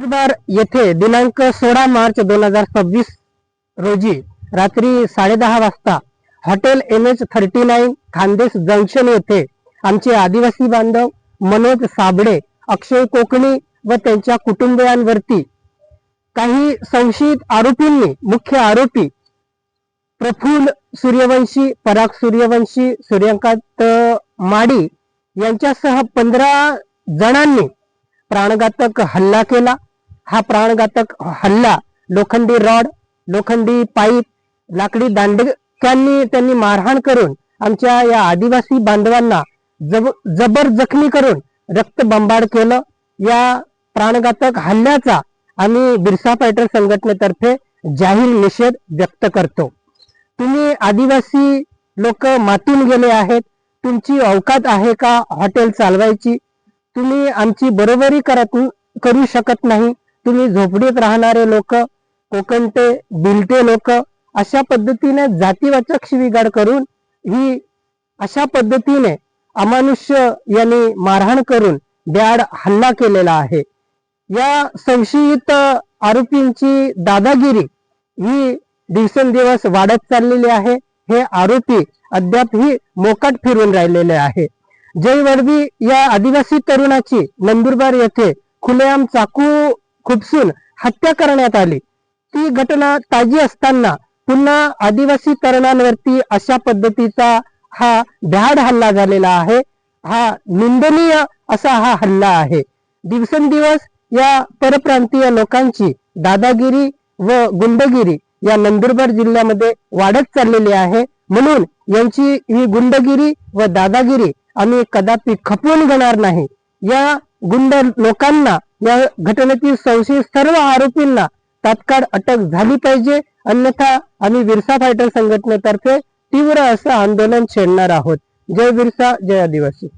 नंदुरबार येथे दिनांक 16 मार्च 2026 रोजी रात्री 10:30 वाजता हॉटेल MH39 खानदेश जंक्शन येथे आमचे आदिवासी बांधव मनोज साबळे, अक्षय कोकणी व त्यांच्या कुटुंबियांवरती काही संशयित आरोपींनी, मुख्य आरोपी प्रफुल्ल सूर्यवंशी, पराग सूर्यवंशी, सूर्यकांत माडी यांच्यासह 15 जणांनी प्राणघातक हल्ला केला। हा प्राणघातक हल्ला लोखंडी रॉड, लोखंडी पाईप, लाकडी दांडक्यांनी त्यांनी मारहाण करून आमच्या या आदिवासी बांधवांना जबर जखमी करून रक्तबंबाळ केलं। या प्राणघातक हल्ल्याचा आम्ही बिरसा फायटर संघटनेतर्फे जाहीर निषेध व्यक्त करतो। तुम्ही आदिवासी लोक मातून गेले आहेत, तुमची औकात आहे का हॉटेल चालवायची? तुम्ही आमची बरोबरी करू शकत नाही। तुम्ही झोपडीत राहणारे लोक, कोकणटे, बिलटे लोक अशा पद्धतीने जातीवाचक शिवीगाळ करून ही अशा पद्धतीने अमानुष्य यांनी मारहाण करून भ्याड हल्ला केलेला आहे। या संशयित आरोपींची दादागिरी ही दिवसेंदिवस वाढत चाललेली आहे। हे आरोपी अद्यापही मोकाट फिरून राहिलेले आहे। जय वडवी या आदिवासी तरुणाची नंदुरबार येथे खुलेआम चाकू खुपसून हत्या करण्यात आली। ती घटना ताजी असताना पुन्हा आदिवासी तरुणांवरती अशा पद्धतीचा हा भ्याड हल्ला झालेला आहे। हा निंदनीय असा हा हल्ला आहे। दिवसेंदिवस या परप्रांतीय लोकांची दादागिरी व गुंडगिरी या नंदुरबार जिल्ह्यामध्ये वाढत चाललेली आहे। म्हणून यांची ही गुंडगिरी व दादागिरी आम्ही कदापि खपवून घेणार नाही। या गुंड लोकांना, या घटनेतील संशयित सर्व आरोपींना तात्काळ अटक झाली पाहिजे, अन्यथा आम्ही बिरसा फायटर संघटनेतर्फे तीव्र असं आंदोलन छेडणार आहोत। जय बिरसा, जय आदिवासी।